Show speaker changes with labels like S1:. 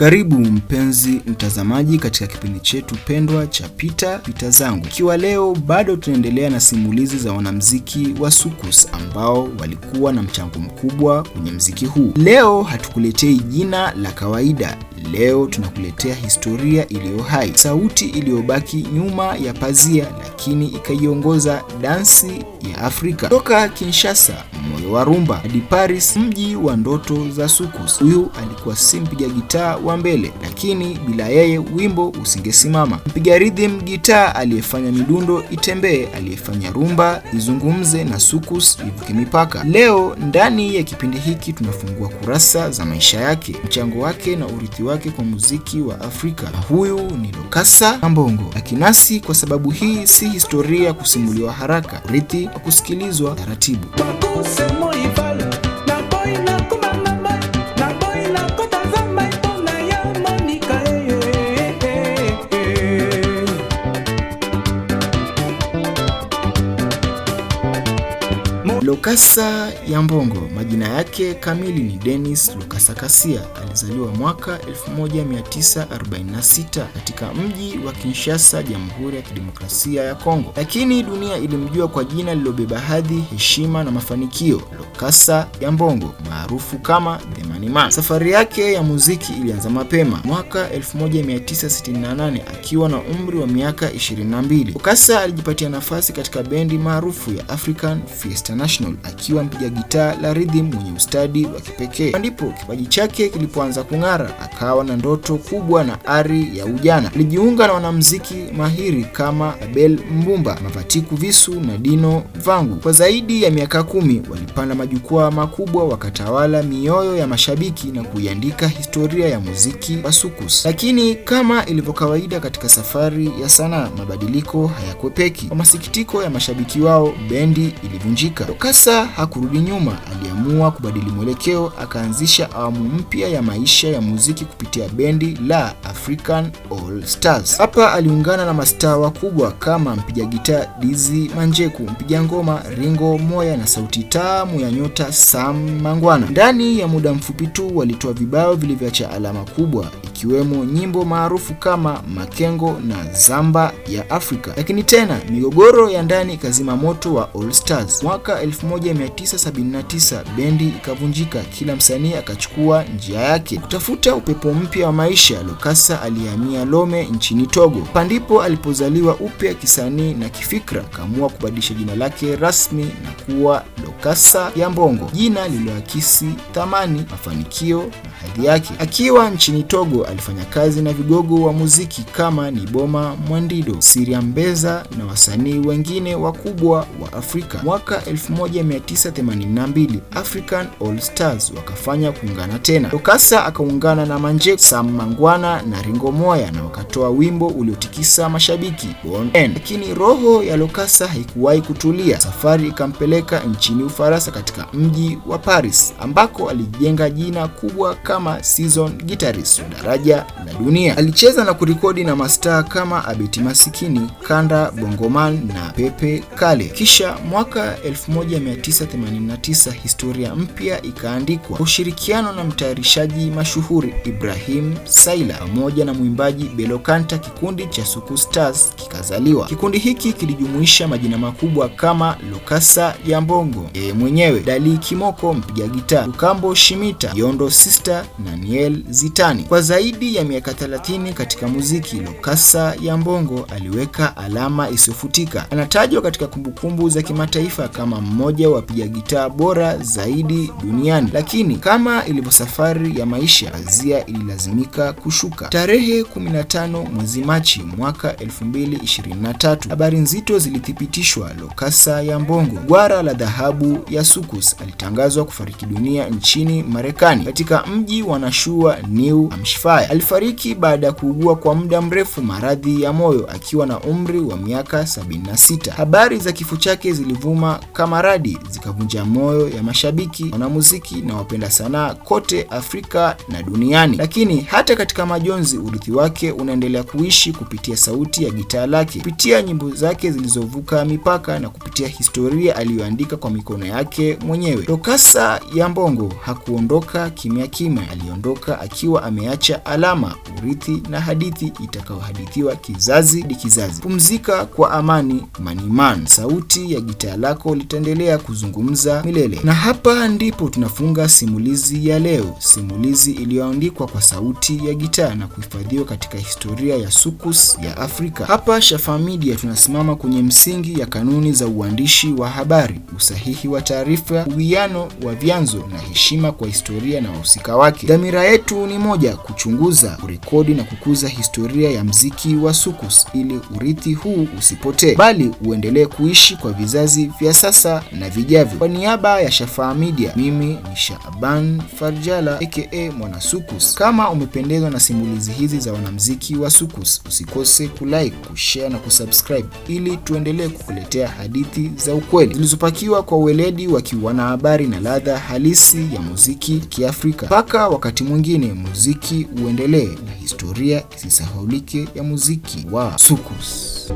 S1: Karibu mpenzi mtazamaji katika kipindi chetu pendwa cha Pita Zangu. Ikiwa leo bado tunaendelea na simulizi za wanamuziki wa Soukous ambao walikuwa na mchango mkubwa kwenye muziki huu. Leo hatukuletei jina la kawaida. Leo tunakuletea historia iliyo hai, sauti iliyobaki nyuma ya pazia lakini ikaiongoza dansi ya Afrika. Toka Kinshasa, moyo wa rumba, hadi Paris, mji wa ndoto za Soukous. Huyu alikuwa si mpiga gitaa wa mbele, lakini bila yeye wimbo usingesimama. Mpiga rhythm gitaa aliyefanya midundo itembee, aliyefanya rumba izungumze na Soukous ivuke mipaka. Leo ndani ya kipindi hiki tunafungua kurasa za maisha yake, mchango wake na urithi wake kwa muziki wa Afrika. Huyu ni Lokassa Yambongo. Akinasi kwa sababu hii si historia ya kusimuliwa haraka, urithi wa kusikilizwa taratibu. Lokassa Yambongo, majina yake kamili ni Denis Lokassa Kassia. Alizaliwa mwaka 1946 katika mji wa Kinshasa, Jamhuri ya Kidemokrasia ya Kongo, lakini dunia ilimjua kwa jina lilobeba hadhi, heshima na mafanikio, Lokassa Yambongo, maarufu kama The Money Man. Safari yake ya muziki ilianza mapema mwaka 1968 akiwa na umri wa miaka 22. Lokassa alijipatia nafasi katika bendi maarufu ya African Fiesta National akiwa mpiga gitaa la rhythm mwenye ustadi wa kipekee. Ndipo kipaji chake kilipoanza kung'ara, akawa na ndoto kubwa na ari ya ujana. Alijiunga na wanamuziki mahiri kama Abel Mbumba, Mavatiku Visu na Dino Vangu. Kwa zaidi ya miaka 10 walipanda majukwaa makubwa, wakatawala mioyo ya mashabiki na kuiandika historia ya muziki wa Soukous. Lakini kama ilivyo kawaida katika safari ya sanaa, mabadiliko hayakwepeki. Kwa masikitiko ya mashabiki wao, bendi ilivunjika. Lokassa hakurudi nyuma, aliamua kubadili mwelekeo, akaanzisha awamu mpya ya maisha ya muziki kupitia bendi la African All Stars. Hapa aliungana na mastaa wakubwa kama mpiga gitaa Dizzy Manjeku, mpiga ngoma Ringo Moya na sauti tamu ya nyota Sam Mangwana. Ndani ya muda mfupi tu walitoa vibao vilivyoacha alama kubwa, ikiwemo nyimbo maarufu kama Makengo na Zamba ya Afrika. Lakini tena migogoro ya ndani ikazima moto wa All Stars. Mwaka 1979 bendi ikavunjika, kila msanii akachukua njia yake. Kutafuta upepo mpya wa maisha, Lokassa alihamia Lome nchini Togo. Ndipo alipozaliwa upya kisanii na kifikra, akaamua kubadilisha jina lake rasmi na kuwa Lokassa Yambongo, jina lililoakisi thamani, mafanikio na hadhi yake. Akiwa nchini Togo alifanya kazi na vigogo wa muziki kama Niboma Mwandido, Siria Mbeza na wasanii wengine wakubwa wa Afrika. Mwaka 1982 African All Stars wakafanya kuungana tena. Lokassa akaungana na Manjeku, Sam Mangwana na Ringo Moya na wakatoa wimbo uliotikisa mashabiki, Born End. Lakini roho ya Lokassa haikuwahi kutulia. Safari ikampeleka nchini Ufaransa katika mji wa Paris, ambako alijenga jina kubwa kama season guitarist wa daraja la dunia. Alicheza na kurekodi na mastaa kama Abeti Masikini, Kanda Bongoman na Pepe Kale. Kisha mwaka 1989 historia mpya ikaandikwa. Ushirikiano na mtayarishaji mashuhuri Ibrahim Saila pamoja na mwimbaji Belokanta, kikundi cha Soukous Stars kikazaliwa. Kikundi hiki kilijumuisha majina makubwa kama Lokassa Yambongo, mwenyewe, Dali Kimoko mpiga gitaa, Lukambo Shimita, Yondo Sister na Niel Zitani. Kwa zaidi ya miaka 30 katika muziki, Lokassa Yambongo aliweka alama isiyofutika. Anatajwa katika kumbukumbu za kimataifa kama mmoja wa wapiga gitaa bora zaidi duniani. Lakini kama ilivyo safari ya maisha, pazia ililazimika kushuka. Tarehe 15 mwezi Machi mwaka 2023, habari nzito zilithibitishwa. Lokassa Yambongo, gwara la dhahabu ya Soukous, alitangazwa kufariki dunia nchini Marekani katika mji wa Nashua, New Hampshire. Alifariki baada ya kuugua kwa muda mrefu maradhi ya moyo akiwa na umri wa miaka 76. Habari za kifo chake zilivuma kama radi, zikavunja moyo ya mashabiki, wanamuziki na wapenda sanaa kote Afrika na duniani. Lakini hata katika majonzi, urithi wake unaendelea kuishi kupitia sauti ya gitaa lake, kupitia nyimbo zake zilizovuka mipaka na kupitia historia aliyoandika kwa mikono yake mwenyewe. Lokassa Yambongo hakuondoka kimya kimya, aliondoka akiwa ameacha kuacha alama, urithi na hadithi itakayohadithiwa kizazi hadi kizazi. Pumzika kwa amani, Maniman. Sauti ya gitaa lako litaendelea kuzungumza milele. Na hapa ndipo tunafunga simulizi ya leo, simulizi iliyoandikwa kwa sauti ya gitaa na kuhifadhiwa katika historia ya soukous ya Afrika. Hapa Shafaa Media tunasimama kwenye msingi ya kanuni za uandishi wa habari, usahihi wa taarifa, uwiano wa vyanzo na heshima kwa historia na wahusika wake. Dhamira yetu ni moja: kuchunguza, kurekodi na kukuza historia ya muziki wa soukous ili urithi huu usipotee, bali uendelee kuishi kwa vizazi vya sasa na vijavyo. Kwa niaba ya Shafaa Media, mimi ni Shaaban Farjala aka Mwana Soukous. Kama umependezwa na simulizi hizi za wanamuziki wa soukous, usikose kulike, kushare na kusubscribe ili tuendelee kukuletea hadithi za ukweli zilizopakiwa kwa weledi wa kiwanahabari na ladha halisi ya muziki Kiafrika. Mpaka wakati mwingine, muziki uendelee na historia isisahaulike ya muziki wa soukous.